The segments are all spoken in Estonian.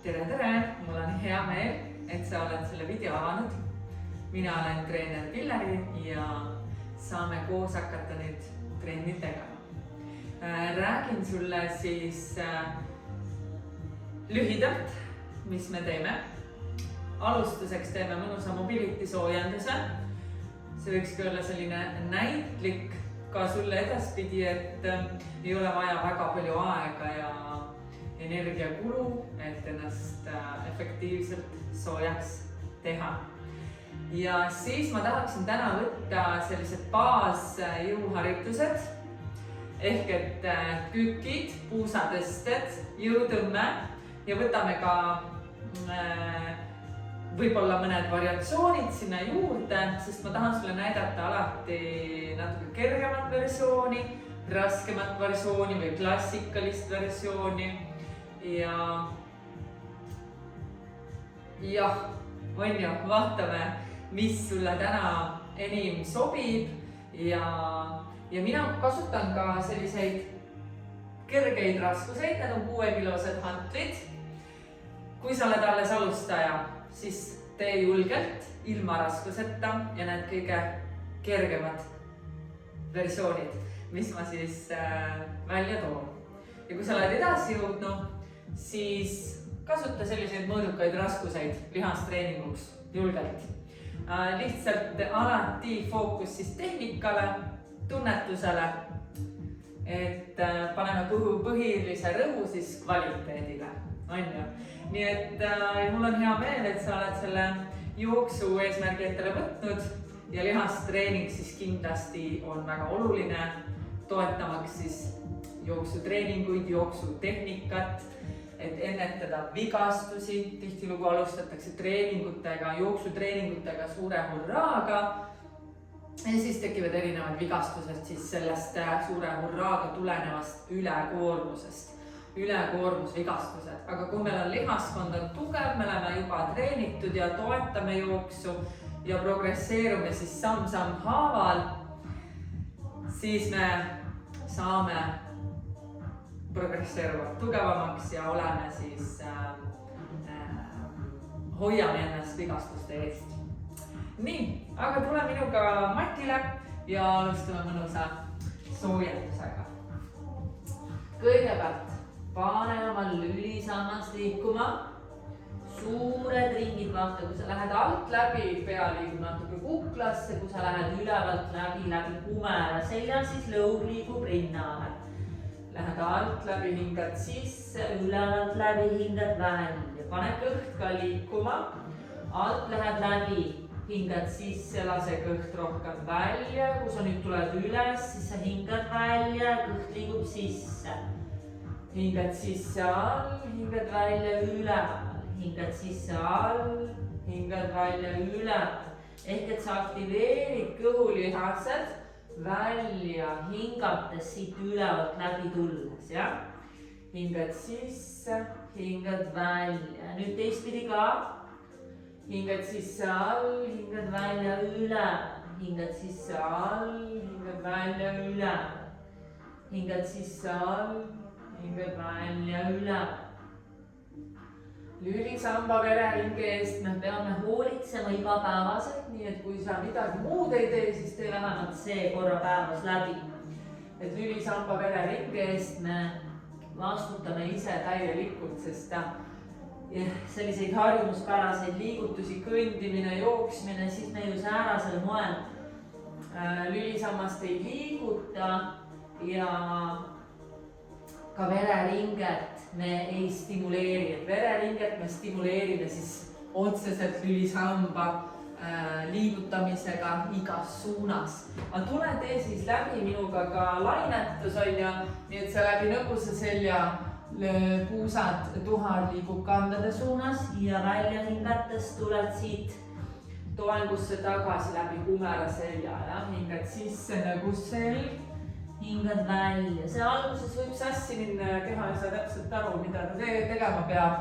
Tere! Mul on hea meel, et sa oled selle video avanud. Mina olen treener Pilleri ja saame koos hakata nüüd trenni tegema. Räägin sulle siis lühidalt, mis me teeme. Alustuseks teeme mõnusa mobility soojenduse. See võikski olla selline näitlik ka sulle edaspidi, et ei ole vaja väga palju aega ja energiakulu, et ennast efektiivselt soojaks teha. Ja siis ma tahaksin täna võtta sellised baasjõuharjutused ehk et kükid, puusatõsted, jõutõmme ja võtame ka võib-olla mõned variatsioonid sinna juurde, sest ma tahan sulle näidata alati natuke kergemat versiooni, raskemat versiooni või klassikalist versiooni. Ja jah, on ju, vaatame, mis sulle täna enim sobib ja mina kasutan ka selliseid kergeid raskuseid, need on 6-kilosed hantlid. Kui sa oled alles alustaja, siis tee julgelt, ilma raskuseta ja need kõige kergemad versioonid, mis ma siis välja toon. Ja kui sa oled edasi jõudnud, siis kasuta selliseid mõõdukaid raskuseid lihastreeninguks julgelt. Lihtsalt alati fookus siis tehnikale, tunnetusele, et paneme põhilise rõhu siis kvaliteedile, on ju. Nii et mul on hea meel, et sa oled selle jooksu eesmärgi endale võtnud ja lihastreening siis kindlasti on väga oluline, toetamaks siis jooksutreeninguid, jooksutehnikat, et ennetada vigastusi. Tihtilugu alustatakse treeningutega, jooksutreeningutega suure hurraaga ja siis tekivad erinevad vigastused siis sellest suure hurraaga tulenevast ülekoormusvigastused. Aga kui meil on lihaskond on tugev, me oleme juba treenitud ja toetame jooksu ja progresseerume siis samm-samm haaval, siis me saame progresseeruvalt tugevamaks ja oleme siis, hoiame ennast vigastuste eest. Nii, aga tule minuga matile ja alustame mõnusa soojendusega. Kõigepealt pane oma lülisammast liikuma. Suured ringid, vaata, kui sa lähed alt läbi, pea liigub natuke kuklasse, kui sa lähed ülevalt läbi kumera selja, siis lõug liigub rinnale. Lähed alt läbi, hingad sisse, ülevalt läbi, hingad välja. Pane kõht ka liikuma. Alt lähed läbi, hingad sisse, lase kõht rohkem välja. Kui sa nüüd tuled üles, siis sa hingad välja, kõht liigub sisse. Hingad sisse all, hingad välja üleval. Hingad sisse all, hingad välja üleval. Ehk et sa aktiveerid kõhulihased välja hingates siit ülevalt läbi tulles, jah? Hingad sisse, hingad välja. Nüüd teistpidi ka. Hingad sisse all, hingad välja üleval. Hingad sisse all, hingad välja üleval. Hingad sisse all, hingad välja üleval. Lülisamba vereringe eest me peame hoolitsema igapäevaselt, nii et kui sa midagi muud ei tee, siis tee vähemalt see korra päevas läbi. Et lülisamba vereringe eest me vastutame ise täielikult, sest selliseid harjumuspäraseid liigutusi, kõndimine, jooksmine, siis me ju säärasel moel lülisammast ei liiguta ja ka vereringet me ei stimuleeri, et vereringet me stimuleerime siis otseselt lülisamba liigutamisega igas suunas. Aga tule tee siis läbi minuga ka lainetus, on ju, nii et sa läbi nõgusa selja puusad, tuhar liigub kandade suunas ja välja hingates tuled siit toengusse tagasi läbi kumera selja, ja hingad sisse nõgus selg. Hingad välja. See alguses võib sassi minna ja keha ei saa täpselt aru, mida ta tegema peab.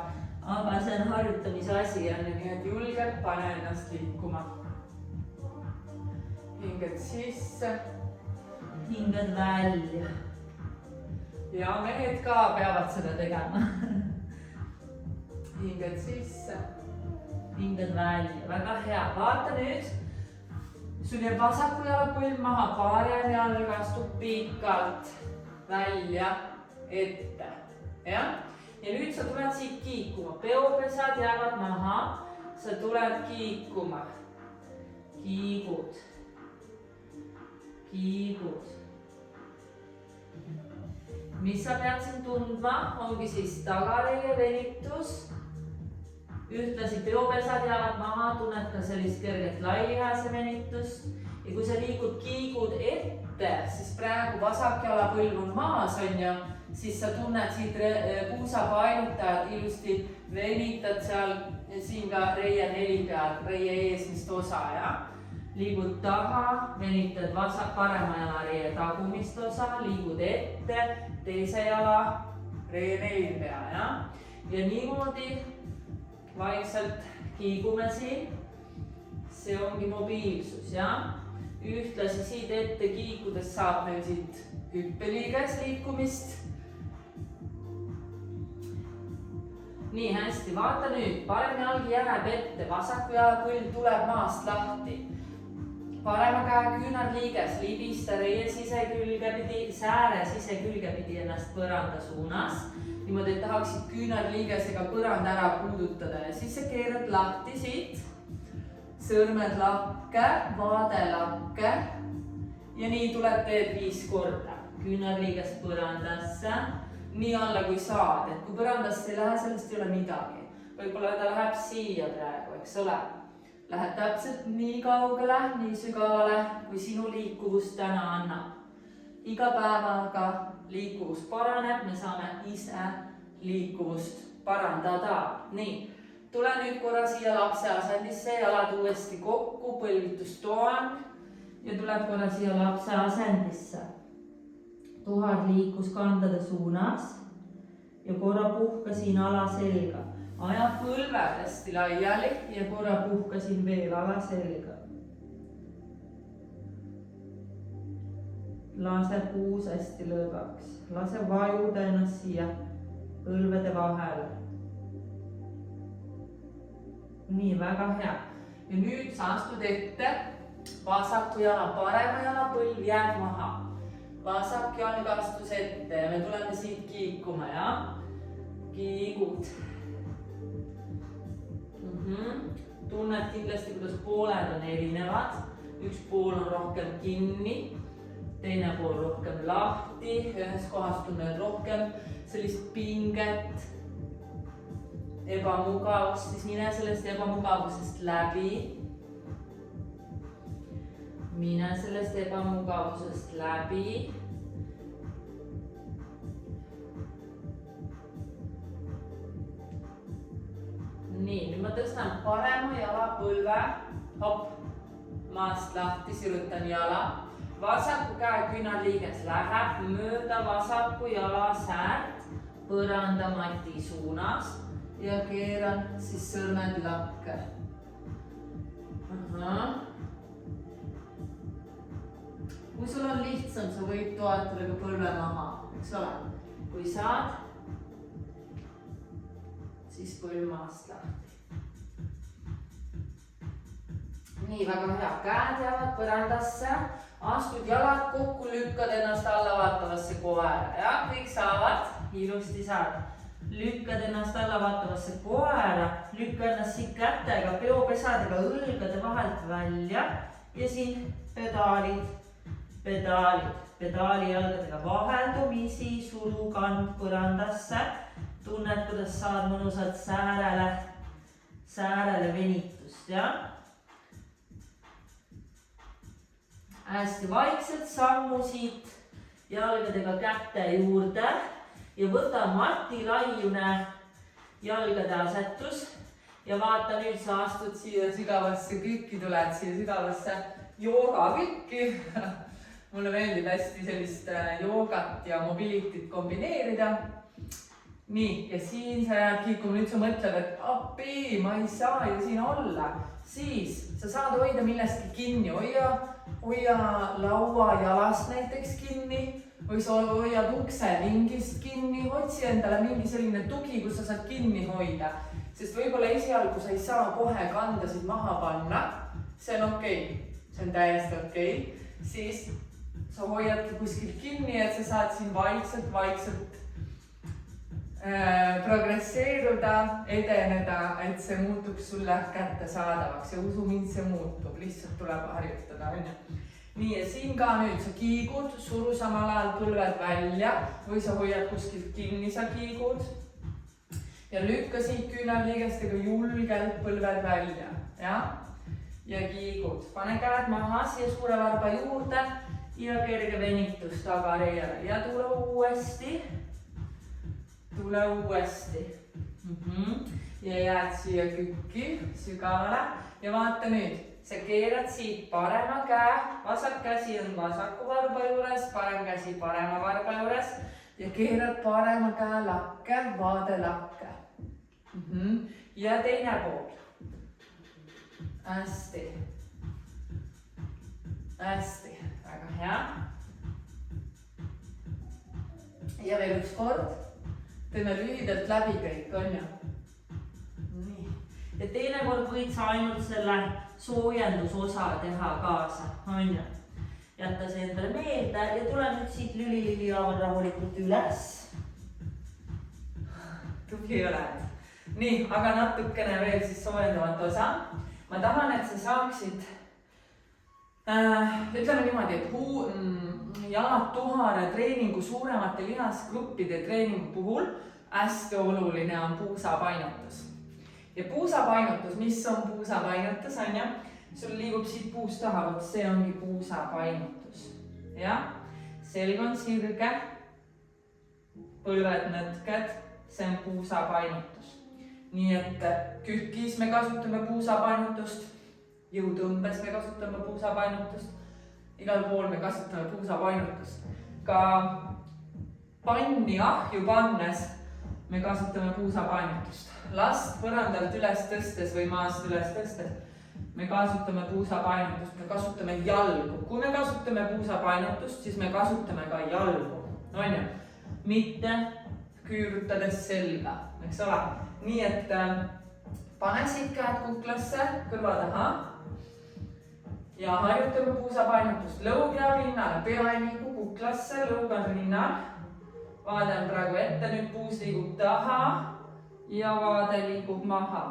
Aga see on harjutamise asi ja nii et julgelt pane ennast liikuma. Hingad sisse. Hingad välja. Ja mehed ka peavad seda tegema. hingad sisse, hingad välja, väga hea. Vaata nüüd, sul jääb vasaku jalapõlv maha, parem jalg astub pikalt välja, ette, jah? Ja nüüd sa tuled siit kiikuma, peopesad jäävad maha, sa tuled kiikuma, kiigud, kiigud. Mis sa pead siin tundma, ongi siis tagareie venitus. Ühtlasi peopesad jäävad maha, tunned ka sellist kerget lailihäse venitust. Ja kui sa liigud kiigud ette, siis praegu vasak jalapõlv on maas, on ju, siis sa tunned siit puusapainutajad ilusti, venitad seal, siin ka reie neli peal, reie eesmist osa, ja? Liigud taha, venitad parema jala reie tagumist osa, liigud ette, teise jala reie neli peal, ja? Ja niimoodi vaikselt kiigume siin. See ongi mobiilsus, ja? Ühtlasi siit ette kiikudes saab meil siit hüppeliiges liikumist. Nii, hästi, vaata nüüd, parem jalg jääb ette, vasaku jalapõlv tuleb maast lahti. Parema käe küünarliiges, libista reie sisekülge pidi, sääre sisekülge pidi ennast põranda suunas. Niimoodi, et tahaksid küünarliigesega põranda ära puudutada ja siis sa keerad lahti siit. Sõrmed lakke, vaade lakke ja nii tuleb teed 5 korda. Küünarliigest põrandasse, nii alla kui saad, et kui põrandasse ei lähe, sellest ei ole midagi. Võib-olla ta läheb siia praegu, eks ole. Lähed täpselt nii kaugele, nii sügavale, kui sinu liikuvus täna annab. Iga päevaga liikuvus paraneb, me saame ise liikuvust parandada. Nii, tule nüüd korra siia lapse asendisse, jalad uuesti kokku, põlvitustoang ja tuled korra siia lapse asendisse. Tuhad liikus kandade suunas ja korra puhka siin alaselga. Aja põlved hästi laiali ja korra puhka siin veel alaselga. Lase puus hästi lõõgaks. Lase vajuda ennast siia põlvede vahele. Nii, väga hea. Ja nüüd sa astud ette, vasaku jala, parema jala põlv jääb maha. Vasak jalg astus ette ja me tuleme siit kiikuma, ja? Kiigud. Tunned kindlasti, kuidas pooled on erinevad. Üks pool on rohkem kinni, teine pool rohkem lahti. Ühes kohas tunned rohkem sellist pinget, ebamugavust, siis mine sellest ebamugavusest läbi. Mine sellest ebamugavusest läbi. Nii, nüüd ma tõstan parema jalapõlve, hopp, maast lahti, sirutan jala. Vasaku käe küünarliiges läheb mööda vasaku jala säärt põrandamati suunas ja keeran siis sõrmed lakke. Kui sul on lihtsam, sa võid toetada ka põlve maha, eks ole? Kui saad, siis põlv maast lahti. Nii, väga hea. Käed jäävad põrandasse, astud jalad kokku, lükkad ennast alla vaatavasse koera, ja? Kõik saavad, ilusti saad. Lükkad ennast alla vaatavasse koera, lükka ennast siit kätega, peopesadega õlgade vahelt välja ja siin pedaalid, pedaali jalgadega vaheldumisi, sulukand põrandasse. Tunned, kuidas saad mõnusalt säärele venitust, ja? Hästi vaikselt sammu siit jalgadega kätte juurde ja võta mati laiune jalgade asetus ja vaata, nüüd sa astud siia sügavasse kükki, tuled siia sügavasse joogakükki. Mulle meeldib hästi sellist joogat ja mobilityt kombineerida. Nii, ja siin sa jääd kiikuma, nüüd sa mõtled, et appi, ma ei saa ju siin olla. Siis sa saad hoida millestki kinni, hoia laua jalast näiteks kinni või sa hoiad ukse vingist kinni, otsi endale mingi selline tugi, kus sa saad kinni hoida. sest võib-olla esialgu sa ei saa kohe kandasid maha panna, see on okei, see on täiesti okei, siis sa hoiadki kuskil kinni, et sa saad siin vaikselt progresseeruda, edeneda, et see muutuks sulle kättesaadavaks ja usu mind, see muutub, lihtsalt tuleb harjutada, on ju. Nii, ja siin ka nüüd sa kiigud, suru samal ajal põlved välja või sa hoiad kuskilt kinni, sa kiigud ja lükka siit küünarliigestega julgelt põlved välja, jah? Ja kiigud, pane käed maha siia suure varba juurde ja kerge venitus tagareele ja tule uuesti. Ja jääd siia kükki sügavale ja vaata nüüd, sa keerad siit parema käe, vasak käsi on vasaku varba juures, parem käsi parema varba juures ja keerad parema käe lakke, vaade lakke. Ja teine pool. Hästi, väga hea. Ja veel üks kord. Teeme lühidalt läbi kõik, on ju? Nii. Ja teine kord võid sa ainult selle soojendusosa teha kaasa, on ju? Jätta see endale meelde ja tule nüüd siit lüli rahulikult üles. Tubli oled. Nii, aga natukene veel siis soojendavat osa. Ma tahan, et sa saaksid, ütleme niimoodi, et jalad tuhare treeningu suuremate lihasgruppide treeningu puhul hästi oluline on puusapainutus. Ja puusapainutus, mis on puusapainutus, on ju? Sul liigub siit puust taha, võt see ongi puusapainutus. Ja? Selg on sirge, põlved nõtked, see on puusapainutus. Nii et kükis me kasutame puusapainutust, jõutõmbes me kasutame puusapainutust, igal pool me kasutame puusapainutust. Ka panni ahju pannes me kasutame puusapainutust. Last põrandalt üles tõstes või maast üles tõstes me kasutame puusapainutust, me kasutame jalgu. Kui me kasutame puusapainutust, siis me kasutame ka jalgu, on ju? Mitte küürutades selga, eks ole? Nii et pane siit käed kuklasse, kõrva taha ja harjutame puusapainutust. Lõug jääb rinnale, pea ei liigu kuklasse, lõug on rinnal. Vaade on praegu ette, nüüd puus liigub taha ja vaade liigub maha.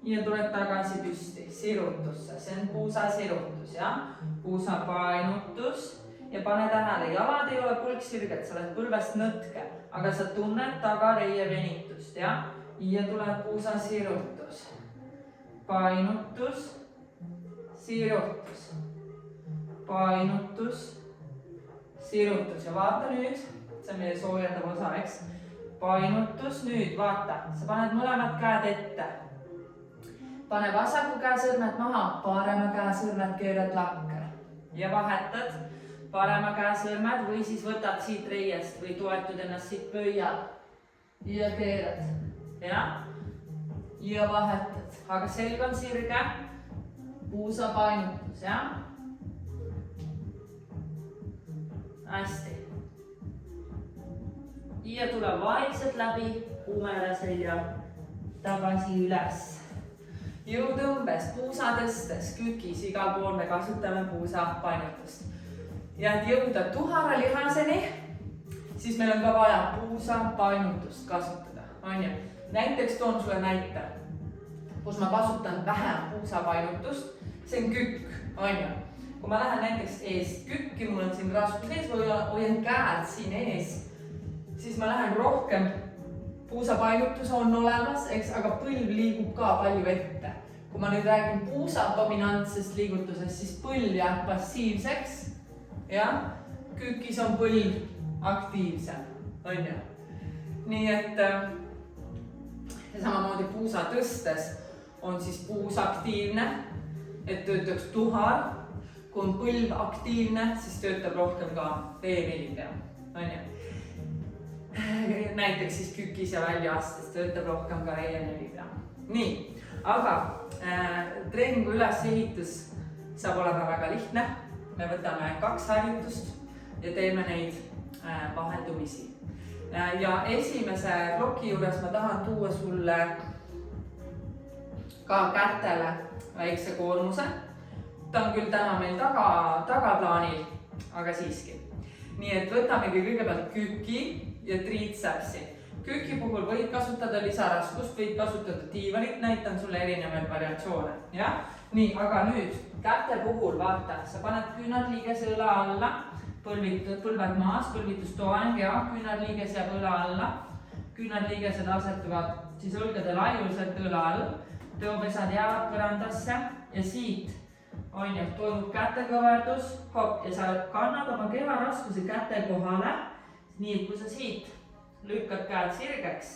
Ja tuled tagasi püsti, sirutusse, see on puusa sirutus, jah? Puusapainutus ja pane tähele, jalad ei ole pulksirged, sa oled põlvest nõtke, aga sa tunned tagareie venitust, jah? Ja tuleb puusa sirutus, painutus, sirutus, painutus, sirutus ja vaata nüüd, see on meie soojendav osa, eks? Painutus, nüüd vaata, sa paned mõlemad käed ette. Pane vasaku käe sõrmed maha, parema käe sõrmed keerad lakke ja vahetad parema käe sõrmed või siis võtad siit reiest või toetud ennast siit pöial ja keerad, jah? Ja vahetad, aga selg on sirge, puusapainutus, jah? Hästi. Ja tuleb vaikselt läbi, kuumele selja tagasi üles. Jõutõmbes, puusa tõstes, kükis, igal pool me kasutame puusapainutust. Ja et jõuda tuhara lihaseni, siis meil on ka vaja puusapainutust kasutada, on ju? Näiteks toon sulle näite, kus ma kasutan vähem puusapainutust, see on kükk, on ju? Kui ma lähen näiteks eest kükki, mul on siin raskus ees või hoian käed siin ees, siis ma lähen rohkem, puusapainutus on olemas, eks, aga põlv liigub ka palju ette. Kui ma nüüd räägin puusa dominantsest liigutusest, siis põlv jääb passiivseks, jah? Kükis on põlv aktiivsem, on ju? Nii et samamoodi puusa tõstes on siis puus aktiivne, et töötaks tuhar. Kui on põlv aktiivne, siis töötab rohkem ka V4, on ju? Näiteks siis kükis ja väljaastes töötab rohkem ka V4. Nii, aga treeningu ülesehitus saab olema väga lihtne. Me võtame 2 harjutust ja teeme neid vaheldumisi. Ja esimese ploki juures ma tahan tuua sulle ka kätele väikse koormuse. Ta on küll täna meil tagaplaanil, aga siiski. Nii et võtamegi kõigepealt küki ja triitsepsi. Küki puhul võid kasutada lisaraskust, võid kasutada diivanit, näitan sulle erinevaid variatsioone. Ja? Nii, aga nüüd käte puhul vaata, sa paned küünarliigese õla alla, põlved maas, põlvitustoeng ja küünarliiges jääb õla alla. Küünarliigesed asetuvad siis õlgade laiuselt õla all, peopesad jäävad põrandasse ja siit toimub kätekõverdus, hopp, ja sa kannad oma keha raskuse käte kohale, nii et kui sa siit lükkad käed sirgeks,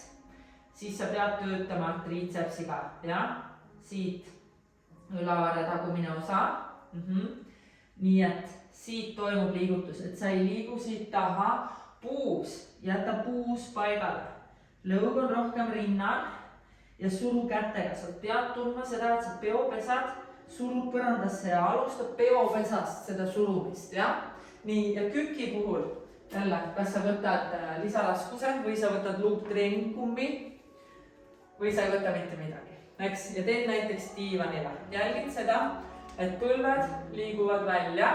siis sa pead töötama triitsepsiga, ja siit õlavarre tagumine osa. Nii et siit toimub liigutus, et sa ei liigu siit taha, puus, jäta puus paigale, lõug on rohkem rinnal ja suru kätega, sa pead tundma seda, et sa peopesad surud põrandasse ja alustab peopesast seda surumist, jah? Nii, ja küki puhul jälle, kas sa võtad lisaraskuse või sa võtad luuptreeningkummi või sa ei võta mitte midagi, eks? Ja teed näiteks diivanile. Jälgid seda, et põlved liiguvad välja,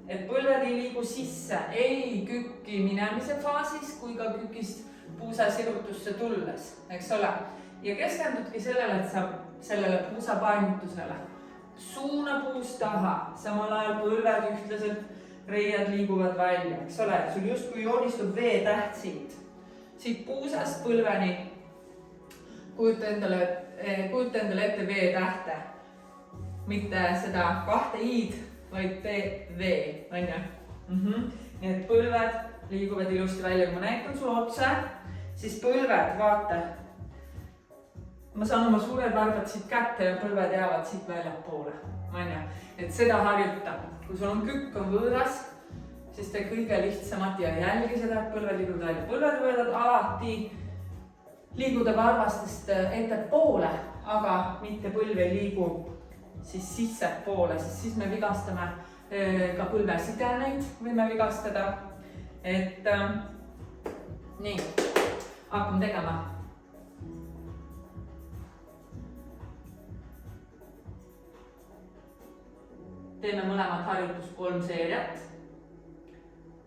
et põlved ei liigu sisse, ei kükki minemise faasis kui ka kükist puusa sirutusse tulles, eks ole? Ja keskendudki sellele, et sa sellele puusa paigutusele. Suuna puus taha, samal ajal põlved ühtlaselt reiad liiguvad välja, eks ole, et sul justkui joonistub veetäht siit. Siit puusast põlveni kujuta endale ette veetähte. Mitte seda 2 i-d, vaid V, on ju? Nii et põlved liiguvad ilusti välja, kui ma näitan sulle otse, siis põlved, vaata. Ma saan oma suured varbad siit kätte ja põlved jäävad siit väljapoole, on ju? Et seda harjuta. Kui sul on kükk on võõras, siis tee kõige lihtsamat ja jälgi seda, et põlved liiguvad välja. Põlved võivad alati liiguda varbastest ettepoole, aga mitte põlv ei liigu siis sissepoole, siis me vigastame ka põlvesidemeid, võime vigastada. Et nii, hakkame tegema. Teeme mõlemad harjutus 3 seeriat.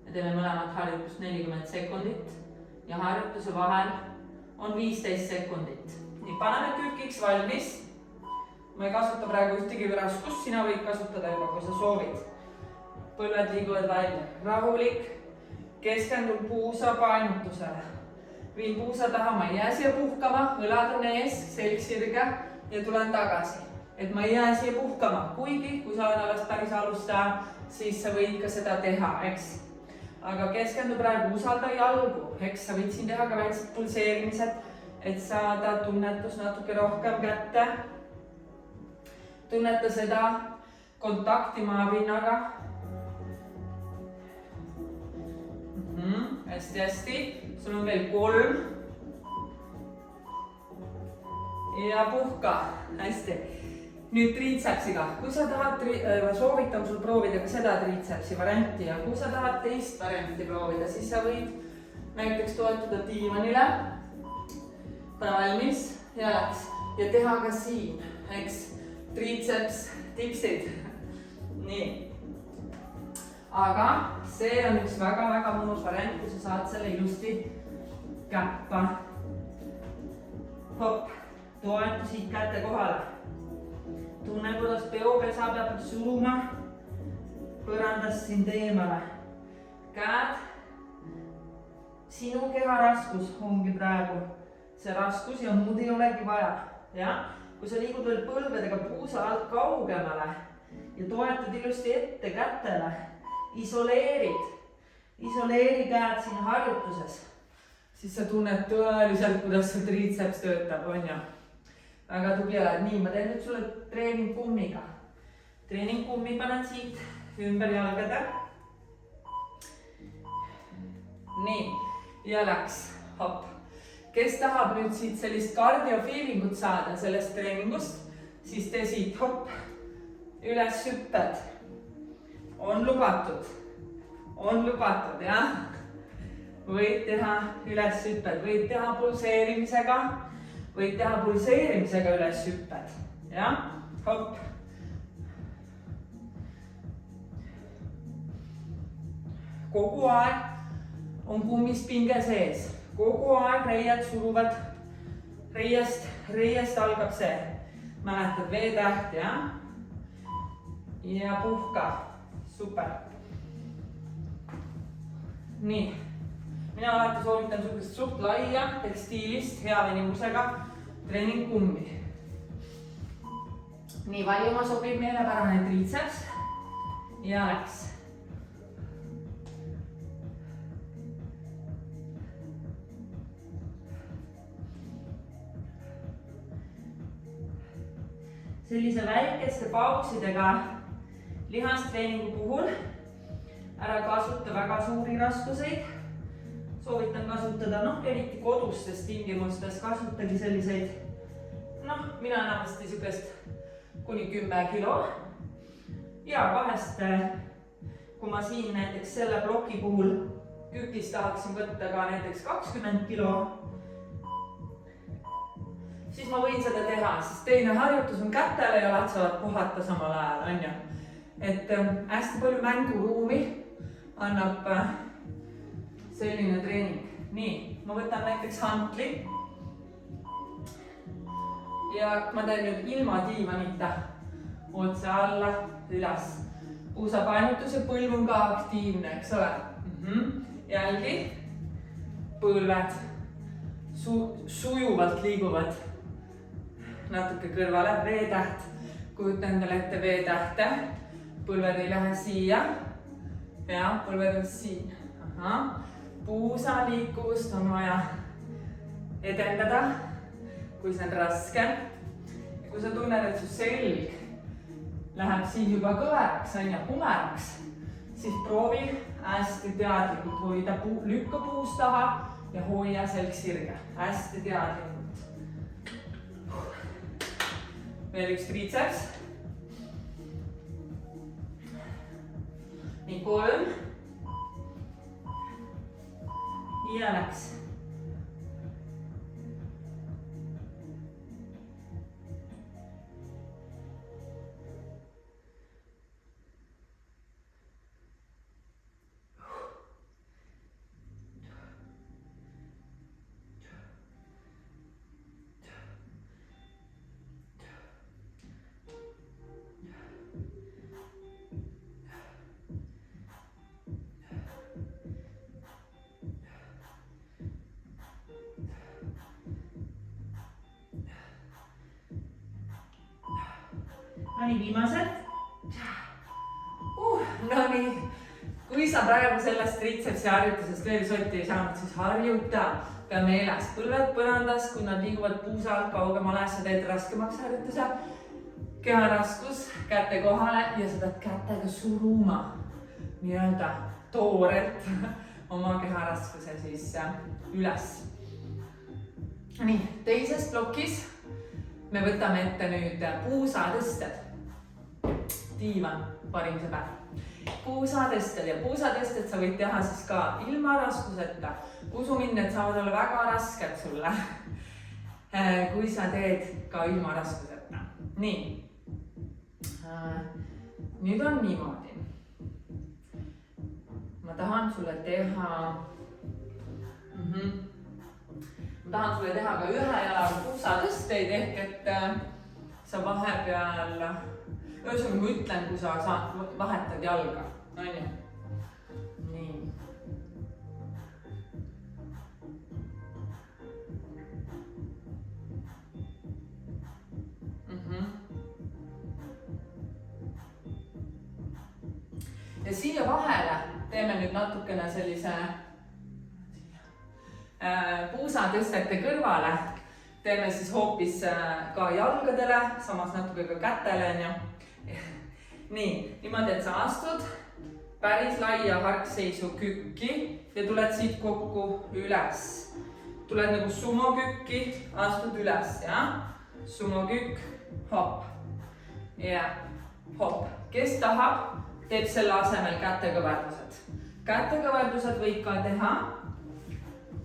Ja teeme mõlemad harjutus 40 sekundit ja harjutuse vahel on 15 sekundit. Nii, paneme kükiks valmis. Ma ei kasuta praegu ühtegi raskust, sina võid kasutada juba, kui sa soovid. Põlved liiguvad välja. Rahulik, keskendun puusa painutusele. Viin puusa taha, ma ei jää siia puhkama, õlad on ees, selg sirge ja tulen tagasi. Et ma ei jää siia puhkama, kuigi kui sa oled alles päris alustaja, siis sa võid ka seda teha, eks? Aga keskendu praegu, usalda jalgu, eks? Sa võid siin teha ka väiksed pulseerimised, et saada tunnetus natuke rohkem kätte. Tunneta seda kontakti maapinnaga. Hästi. Sul on veel 3. Ja puhka, hästi. Nüüd triitsepsiga, kui sa tahad, soovitan sul proovida ka seda triitsepsi varianti ja kui sa tahad teist varianti proovida, siis sa võid näiteks toetuda diivanile, valmis ja läks ja teha ka siin, eks, triitseps, tipsid. Nii. Aga see on üks väga-väga mõnus variant, kui sa saad selle ilusti käppa. Hopp, toetu siit käte kohale. Tunne, kuidas peopesa peab suruma põrandast sind eemale. Käed, sinu keha raskus ongi praegu see raskus ja muud ei olegi vaja. Ja? Kui sa liigud veel põlvedega puusa alt kaugemale ja toetad ilusti ette kätele, isoleeri käed siin harjutuses, siis sa tunned tõeliselt, kuidas see triitseps töötab, on ju? Väga tubli oled. Nii, ma teen nüüd sulle treeningkummiga. Treeningkummi panen siit ümber jalgade. Nii, ja läks. Hopp. Kes tahab nüüd siit sellist kardiofiilingut saada sellest treeningust, siis tee siit hopp, üles hüpped. On lubatud, jah? Võid teha üles hüpped, võid teha pulseerimisega, võid teha pulseerimisega üleshüpped, jah, hopp. Kogu aeg on kummispinge sees, kogu aeg reied suruvad, reiest algab see, mäletad V-täht, jah? Ja puhka, super. Nii, mina alati soovitan suhteliselt suht laia tekstiilist hea venivusega treeningkummi. Nii, valjuma sobib meelepärane triitseps ja läks. Sellise väikeste pausidega lihastreeningu puhul ära kasuta väga suuri raskuseid. Soovitan kasutada, eriti kodustes tingimustes, kasutagi selliseid, mina enamasti sükest kuni 10 kilo. Ja vahest, kui ma siin näiteks selle ploki puhul kükis tahaksin võtta ka näiteks 20 kilo, siis ma võin seda teha, sest teine harjutus on kätele, jalad saavad puhata samal ajal, on ju. Et hästi palju mänguruumi annab selline treening. Nii, ma võtan näiteks hantli. Ja ma teen nüüd ilma diivanita otse alla, üles. Puusapainutus ja põlv on ka aktiivne, eks ole. Jälgi, põlved sujuvalt liiguvad. Natuke kõrvale, V-täht, kujuta endale ette V-tähte, põlved ei lähe siia ja põlved on siin. Puusa liikuvust on vaja edendada, kui see on raske. Ja kui sa tunned, et su selg läheb siin juba kõveraks, humeraks, siis proovi hästi teadlikult hoida, lükka puust taha ja hoia selg sirge, hästi teadlikult. Veel üks triitseps. Nii 3. Ja läks. Nii viimased. Nii, kui sa praegu sellest triitsepsi harjutusest veel sotti ei saanud, siis harjuta. Pea meeles, põlved põrandas, kui nad liiguvad puusa alt kaugemale, sa teed raskemaks harjutuse. Keharaskus käte kohale ja sa pead kätega suruma nii-öelda toorelt oma keharaskuse siis üles. Nii, teises plokis me võtame ette nüüd puusatõsted. Diivan, parim sõber. Puusatõsted ja puusatõsted sa võid teha siis ka ilma raskuseta. Usu mind, et saavad olla väga rasked sulle, kui sa teed ka ilma raskuseta. Nii, nüüd on niimoodi. Ma tahan sulle teha ka ühe jalaga puusatõsteid ehk et sa vahepeal, ühesõnaga ma ütlen, kui sa vahetad jalga, on ju? Nii. Ja siia vahele teeme nüüd natukene sellise puusatõstete kõrvale. Teeme siis hoopis ka jalgadele, samas natuke ka kätele, on ju. Nii, niimoodi, et sa astud päris laia harkseisu kükki ja tuled siit kokku üles. Tuled nagu sumo kükki, astud üles, jah? Sumo kükk, hopp. Ja hopp. Kes tahab, teeb selle asemel kätekõverdused. Kätekõverdused võid ka teha,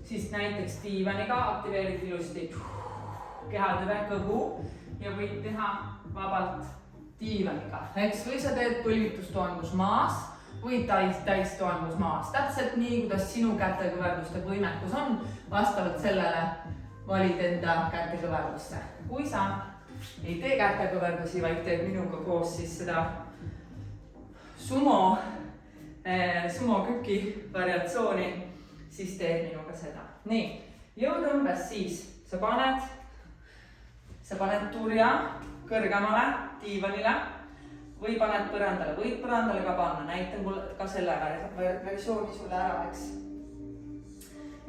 siis näiteks diivaniga aktiveerid ilusti. kehad üle kõhu ja võid teha vabalt diivaniga. Eks või sa teed põlvitustoengus maas või täistoengus maas. Täpselt nii, kuidas sinu kätekõverduste võimekus on, vastavalt sellele valid enda kätekõverdusse. Kui sa ei tee kätekõverdusi, vaid teed minuga koos siis seda sumo küki variatsiooni, siis teed minuga seda. Nii, jõutõmbes siis sa paned turja kõrgemale diivanile või paned põrandale, võid põrandale ka panna, näitan ka selle versiooni sulle ära, eks.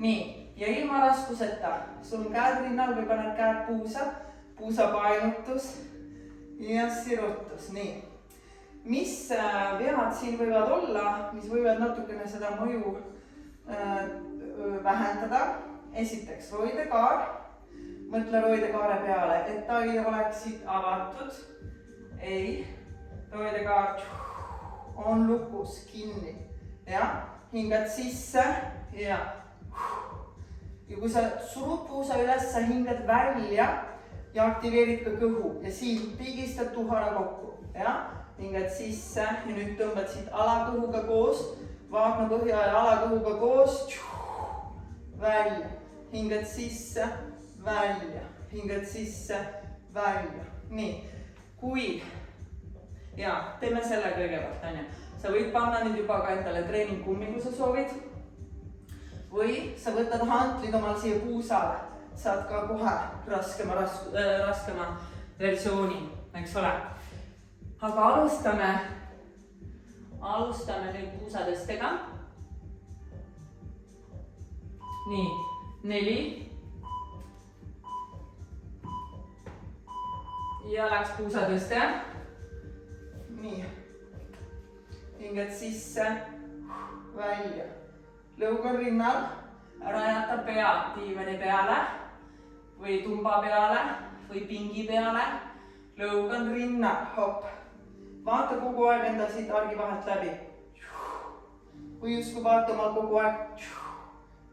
Nii, ja ilma raskuseta, sul on käed rinnal või paned käed puusa painutus ja sirutus, nii. Mis vead siin võivad olla, mis võivad natukene seda mõju vähendada? Esiteks roidekaar, mõtle roidekaare peale, et ta ei oleks siit avatud. Ei, roidekaar on lukus kinni. Ja, hingad sisse ja kui sa surud puusa üles, sa hingad välja ja aktiveerid ka kõhu ja siin pigistad tuhara kokku. Ja, hingad sisse ja nüüd tõmbad siit alakõhuga koos, vaagna põhja ja alakõhuga koos, välja. Hingad sisse, välja, hingad sisse, välja. Nii, kui, ja teeme selle kõigepealt, on ju. Sa võid panna nüüd juba ka endale treeningkummi, kui sa soovid. Või sa võtad hantlid omal siia puusale, saad ka kohe raskema versiooni, eks ole. Aga alustame nüüd puusadestega. Nii. 4 ja läks puusatõste. Nii, hingad sisse, välja. Lõug on rinnal, ära jäta pead diivani peale või tumba peale või pingi peale. Lõug on rinnal, hopp. Vaata kogu aeg endal siit argi vahelt läbi. Või justkui vaata oma kogu aeg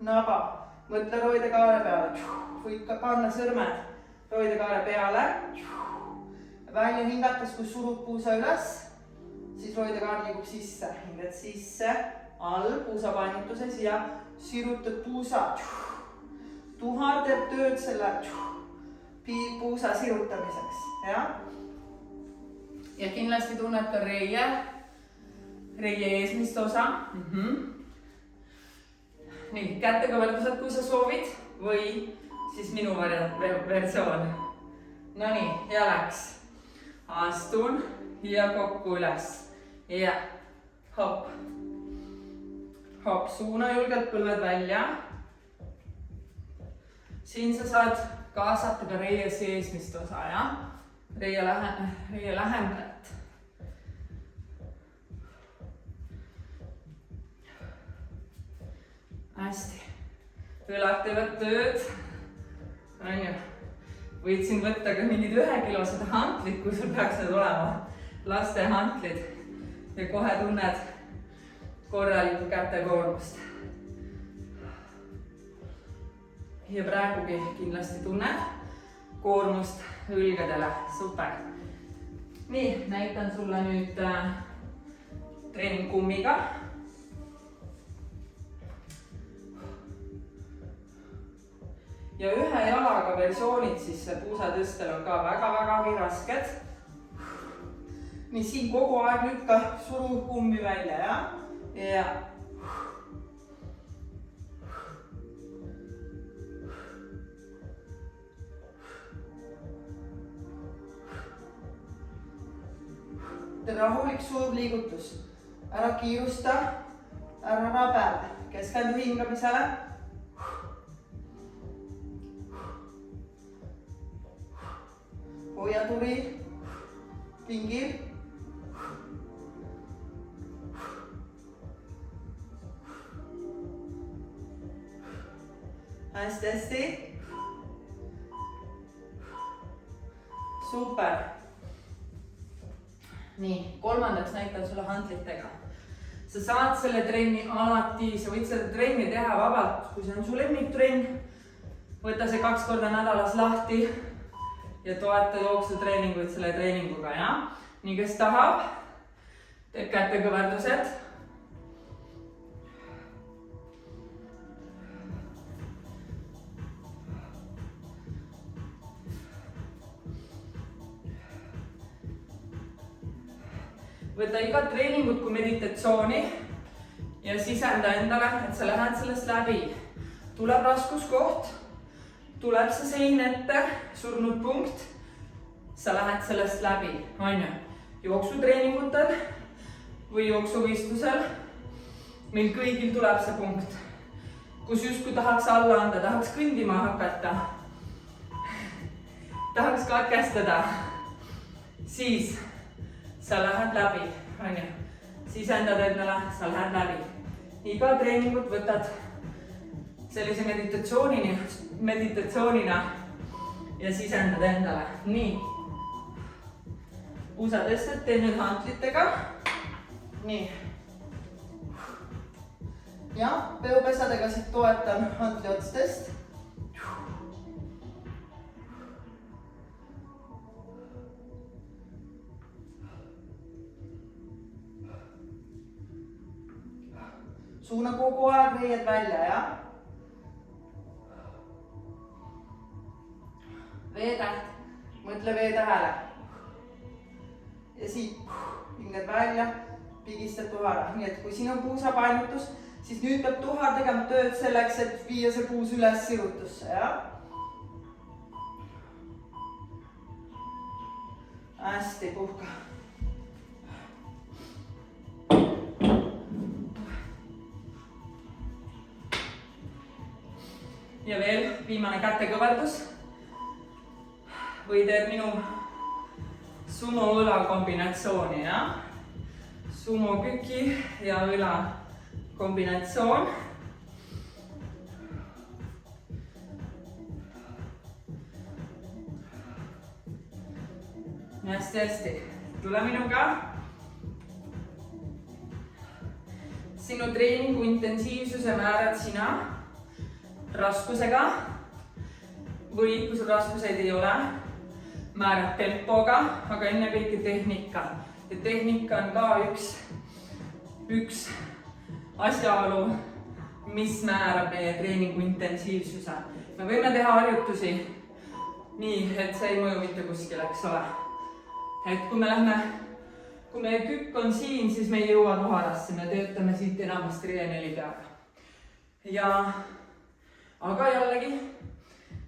naba. Mõtle roidekaare peale, võid ka panna sõrmed roidekaare peale, välja hingates, kui surud puusa üles, siis roidekaar liigub sisse, hingad sisse, all puusapainutuses ja sirutad puusa. Tuhar teeb tööd selle puusa sirutamiseks, ja? Ja kindlasti tunned ka reie eesmist osa. Nii, kätekõverdused, kui sa soovid, või siis minu versioon. No nii, ja läks. Astun ja kokku üles. Ja hopp. Hopp, suuna julgelt põlved välja. Siin sa saad kaasata ka reie seesmist osa, ja? Reie lähemalt. Hästi. Õlad teevad tööd. On ju. Võid siin võtta ka mingid 1 kilosed hantlid, kui sul peaks need olema. Laste hantlid. Ja kohe tunned korralikku kätekoormust. Ja praegugi kindlasti tunned koormust õlgadele. Super. Nii, näitan sulle nüüd treeningkummiga. Ja 1 jalaga versioonid siis puusatõstel on ka väga-väga rasked. Nii, siin kogu aeg lükka suru kummi välja, ja? Ja. Rahulik suur liigutus. Ära kiirusta, ära rabele. Keskendu hingamisele. Hoia tuli pingil. Hästi. Super. Nii, kolmandaks näitan sulle hantlitega. Sa saad selle trenni alati, sa võid seda trenni teha vabalt, kui see on su lemmiktrenn. Võta see 2 korda nädalas lahti, ja toeta jooksutreeninguid selle treeninguga, jah? nii, kes tahab, teeb kätekõverdused. Võta iga treeningut kui meditatsiooni ja sisenda endale, et sa lähed sellest läbi. Tuleb raskuskoht, tuleb see sein ette, surnud punkt, sa lähed sellest läbi, on ju. Jooksutreeningutel või jooksuvõistlusel meil kõigil tuleb see punkt, kus justkui tahaks alla anda, tahaks kõndima hakata, tahaks katkestada, siis sa lähed läbi, on ju. Sisendad endale, sa lähed läbi. Iga treeningut võtad sellise meditatsioonina ja sisendad endale. Nii. Pusa tõstad, tee nüüd hantlitega. Nii. Ja peopesadega siit toetan hantli otstest. Suuna kogu aeg reied välja, jah? Veetäht, mõtle veetähele. Ja siit hingad välja, pigistad tuhara. Nii et kui siin on puusapainutus, siis nüüd peab tuhar tegema tööd selleks, et viia see puus üles sirutusse, jah? Hästi, puhka. Ja veel viimane kätekõverdus. Või teed minu sumo õla kombinatsiooni, jah? Sumo küki ja õla kombinatsioon. Hästi. Tule minuga. Sinu treeningu intensiivsuse määrad sina raskusega või kui sul raskuseid ei ole, määrad tempoga, aga ennekõike tehnika. Ja tehnika on ka üks asjaolu, mis määrab meie treeningu intensiivsuse. Me võime teha harjutusi nii, et see ei mõju mitte kuskile, eks ole. Et kui meie kükk on siin, siis me ei jõua tuharasse, me töötame siit enamasti ree4 peaga. Aga jällegi,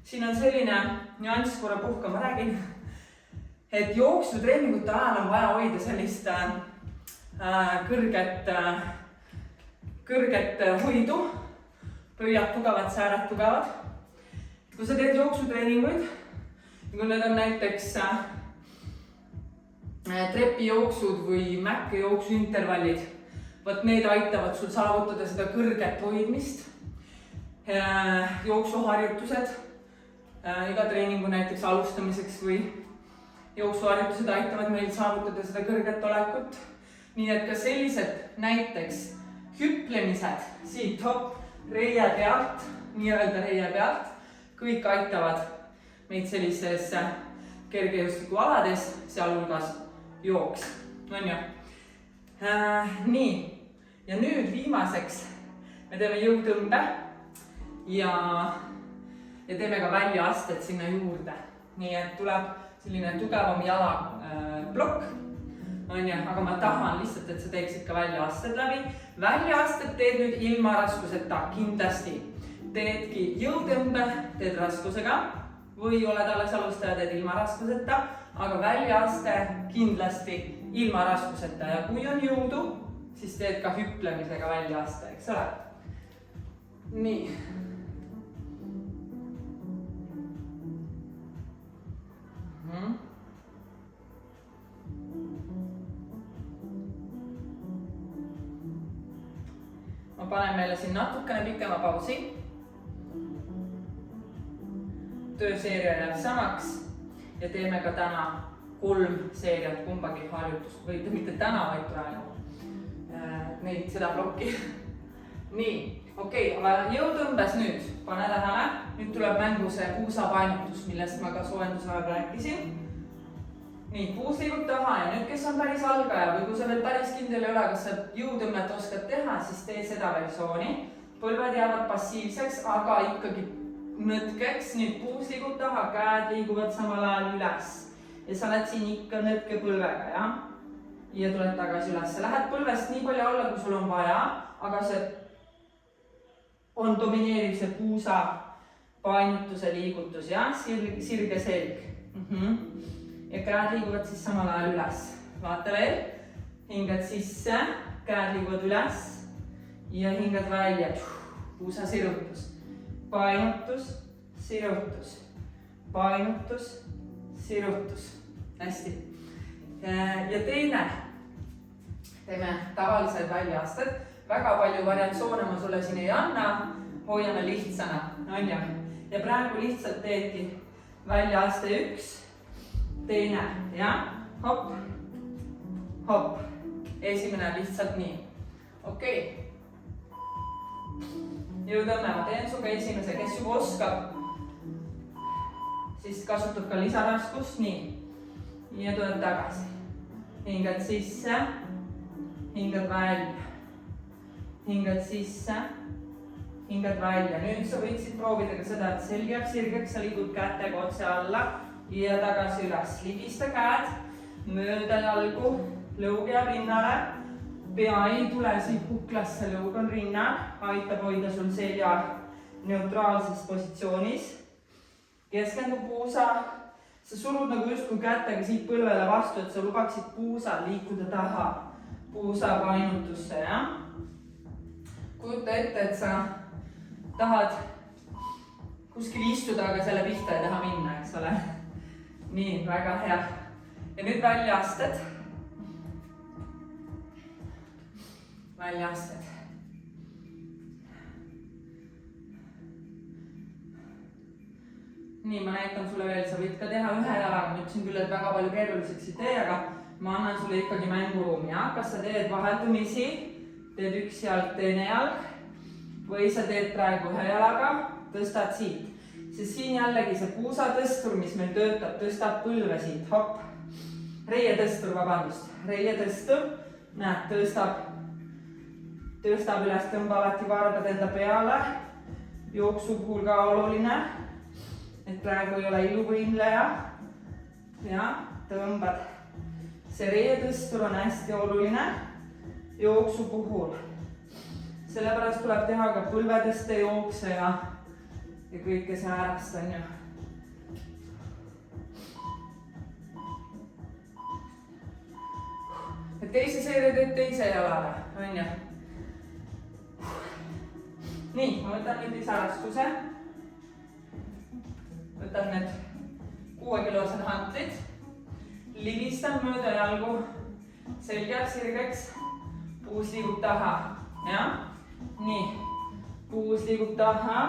siin on selline nüanss, korra puhka ma räägin, et jooksutreeningute ajal on vaja hoida sellist kõrget hoidu, pöiad tugevad, säärad tugevad. Kui sa teed jooksutreeninguid, kui need on näiteks trepijooksud või mäkkejooksu intervallid, võt need aitavad sul saavutada seda kõrget hoidmist. Jooksuharjutused, iga treeningu näiteks alustamiseks või jooksuharjutused aitavad meil saavutada seda kõrget olekut. Nii et ka sellised näiteks hüplemised siit hopp, reie pealt, nii-öelda reie pealt, kõik aitavad meid sellises kergejõustiku alades, sealhulgas jooks, on ju? Nii, ja nüüd viimaseks me teeme jõutõmbe. Ja teeme ka väljaasted sinna juurde. Nii et tuleb selline tugevam jalablokk, on ju, aga ma tahan lihtsalt, et sa teeksid ka väljaasted läbi. Väljaasted teed nüüd ilma raskuseta, kindlasti. Teedki jõutõmbe, teed raskusega või oled alles alustaja, teed ilma raskuseta, aga väljaaste kindlasti ilma raskuseta. Ja kui on jõudu, siis teed ka hüplemisega väljaaste, eks ole? Nii. Ma panen meile siin natukene pikema pausi. Tööseeria jääb samaks ja teeme ka täna 3 seeriat kumbagi harjutust. Või mitte täna, vaid praegu. Seda plokki. Nii. okei, aga jõutõmbes nüüd, pane tähele, nüüd tuleb mängu see puusapainutus, millest ma ka soojenduse ajal rääkisin. nii, puus liigub taha ja nüüd, kes on päris algaja või kui sa veel päris kindel ei ole, kas sa jõutõmmet oskad teha, siis tee seda versiooni. Põlved jäävad passiivseks, aga ikkagi nõtkeks, nüüd puus liigub taha, käed liiguvad samal ajal üles ja sa oled siin ikka nõtkepõlvega, jah? ja tuled tagasi üles, lähed põlvest nii palju alla, kui sul on vaja, aga see on domineeriv see puusa painutuse liigutus, jah, sirge selg. ja käed liiguvad siis samal ajal üles. vaata veel, hingad sisse, käed liiguvad üles ja hingad välja, puusa sirutus, painutus, sirutus, painutus, sirutus, hästi. ja teine, teeme tavalised väljaasted, väga palju variatsioone ma sulle siin ei anna, hoiame lihtsana, on ju, ja praegu lihtsalt teedki väljaaste 1, teine, jah, hopp, hopp, esimene lihtsalt nii, okei. jõutõmme, ma teen suga esimese, kes juba oskab, siis kasutab ka lisaraskust, nii, ja tuled tagasi, hingad sisse, hingad välja, hingad sisse, hingad välja, nüüd sa võiksid proovida ka seda, et selg jääb sirgeks, sa liigud kätega otse alla ja tagasi üles, ligista käed, mööda jalgu, lõug jääb rinnale, pea ei tule siit kuklasse, lõug on rinnal, aitab hoida sul selja neutraalses positsioonis. Keskendu puusa, sa surud nagu justkui kätega siit põlvele vastu, et sa lubaksid puusal liikuda taha, puusa painutusse, jah. Kujuta ette, et sa tahad kuskil istuda, aga selle pihta ei taha minna, eks ole. Nii, väga hea. Ja nüüd väljaasted. Väljaasted. Nii, ma näitan sulle veel, sa võid ka teha ühe jalaga, ma ütlesin küll, et väga palju keeruliseks ei tee, aga ma annan sulle ikkagi mänguruumi, jah? Kas sa teed vaheldumisi, teed üks jalg, teine jalg või sa teed praegu ühe jalaga, tõstad siit. Sest siin jällegi see puusatõstur, mis meil töötab, tõstab põlve siit, hopp. Reietõstur, vabandust, reietõstur, näed, tõstab üles, tõmba alati varbad enda peale, jooksu puhul ka oluline, et praegu ei ole iluvõimleja, ja tõmbad. See reietõstur on hästi oluline jooksu puhul, sellepärast tuleb teha ka põlvedeste jookse ja kõike säärast, on ju. Et teise seeria teed teise jalale, on ju. Nii, ma võtan nüüd lisaraskuse. Võtan need 6-kilosed hantlid. Ligistan mööda jalgu, selg jääb sirgeks, puus liigub taha, jah? Nii, puus liigub taha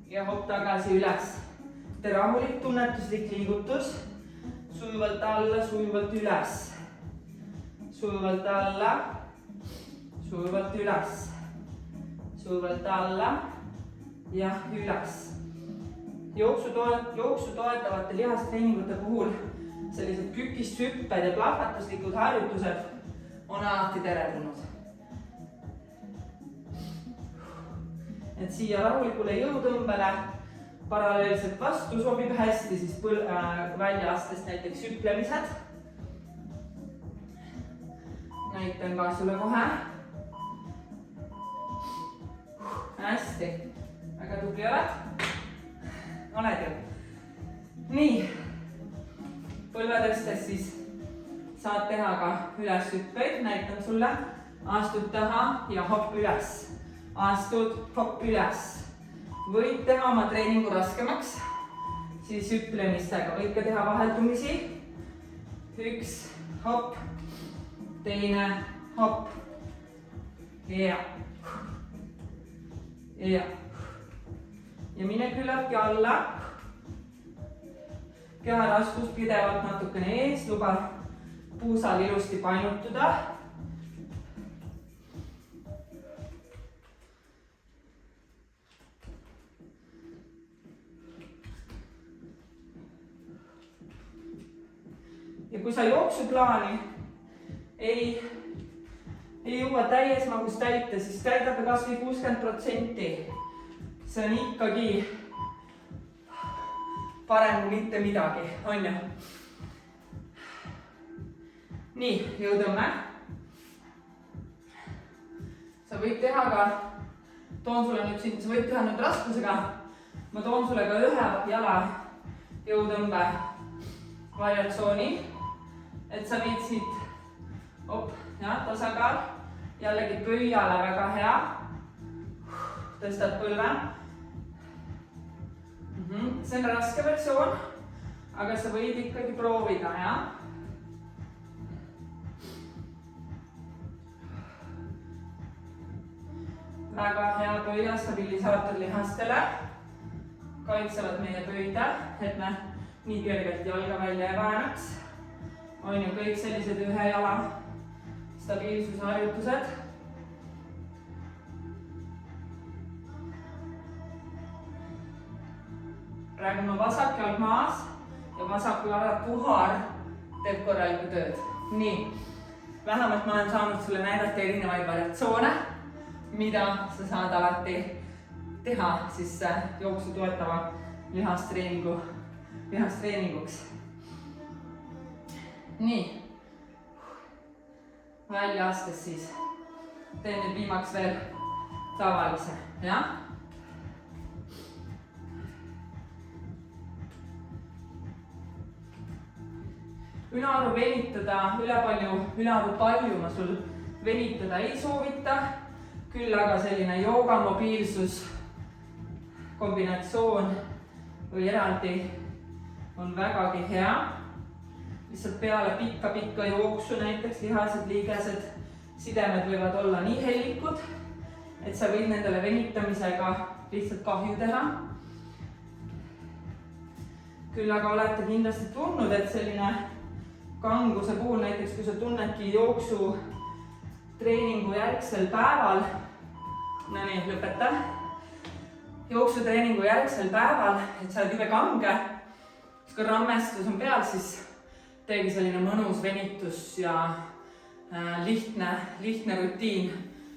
ja hopp tagasi üles. Tee rahulik tunnetuslik liigutus, sujuvalt alla, sujuvalt üles. Sujuvalt alla, sujuvalt üles, sujuvalt alla ja üles. Jooksu toetavate lihastreeningute puhul sellised kükist hüpped ja plahvatuslikud harjutused on alati teretulnud. Et siia rahulikule jõutõmbele paralleelselt vastu sobib hästi siis väljaastest näiteks hüplemised. Näitan ka sulle kohe. Hästi, väga tubli oled. Oled ju? Nii, põlve tõstes siis saad teha ka üleshüppeid, näitan sulle. Astud taha ja hopp üles. Astud, hopp üles. Võid teha oma treeningu raskemaks, siis hüplemistega. Võid ka teha vaheldumisi. Üks, hopp, teine, hopp. Ja. Ja. Ja mine küllaltki alla. Keha raskus pidevalt natukene ees, luba puusal ilusti painutuda. ja kui sa jooksuplaani ei jõua täies mahus täita, siis täidab kas või 60%. see on ikkagi parem kui mitte midagi, on ju? nii, jõutõmme. sa võid teha ka, toon sulle nüüd siin, sa võid teha nüüd raskusega, ma toon sulle ka ühe jala jõutõmbe variatsiooni, et sa viitsid, tasakaal, jällegi pöiale väga hea, tõstad põlve. See on raske versioon, aga sa võid ikkagi proovida, jah? Väga hea pöia stabilisaator lihastele, kaitsevad meie pöide, et me nii kergelt jalga välja ei väänaks. On ju kõik sellised ühe jala stabiilsusharjutused. Praegu on vasak jalg maas ja vasaku jalga puhar teeb korralikku tööd. Nii, vähemalt ma olen saanud sulle näidata erinevaid variatsioone, mida sa saad alati teha siis jooksu toetava lihastreeninguks. Nii, välja astes siis teen nüüd viimaks veel tavalise, jah? Ülearu venitada, ülearu palju ma sul venitada ei soovita, küll aga selline jooga mobiilsus kombinatsioon või eraldi on vägagi hea. Lihtsalt peale pikka jooksu näiteks lihased, liigesed, sidemed võivad olla nii hellikud, et sa võid nendele venitamisega lihtsalt kahju teha. Küll aga olete kindlasti tundnud, et selline kanguse puhul näiteks, kui sa tunnedki jooksu treeningu järgsel päeval, no nii, lõpeta, jooksutreeningu järgsel päeval, et sa oled jube kange, siis kui rammestus on peal, siis teegi selline mõnus venitus ja lihtne rutiin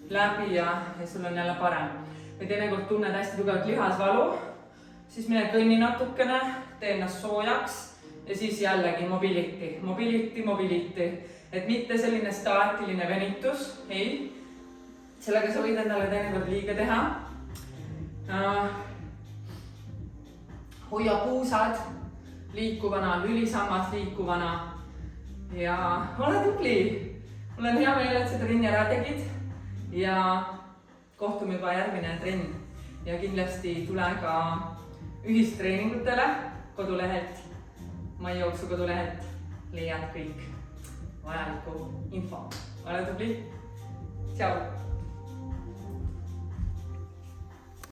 läbi ja sul on jälle parem. Või teinekord tunned hästi tugevat lihasvalu, siis mine kõnni natukene, tee ennast soojaks ja siis jällegi mobility, et mitte selline staatiline venitus, ei. Sellega sa võid endale teinekord liiga teha. Hoia puusad liikuvana, lülisammas liikuvana ja ole tubli. Mul on hea meel, et sa trenni ära tegid ja kohtume juba järgmine trenn ja kindlasti tule ka ühistreeningutele kodulehelt, Maijooksu kodulehelt leiad kõik vajaliku info. Ole tubli. Tšau!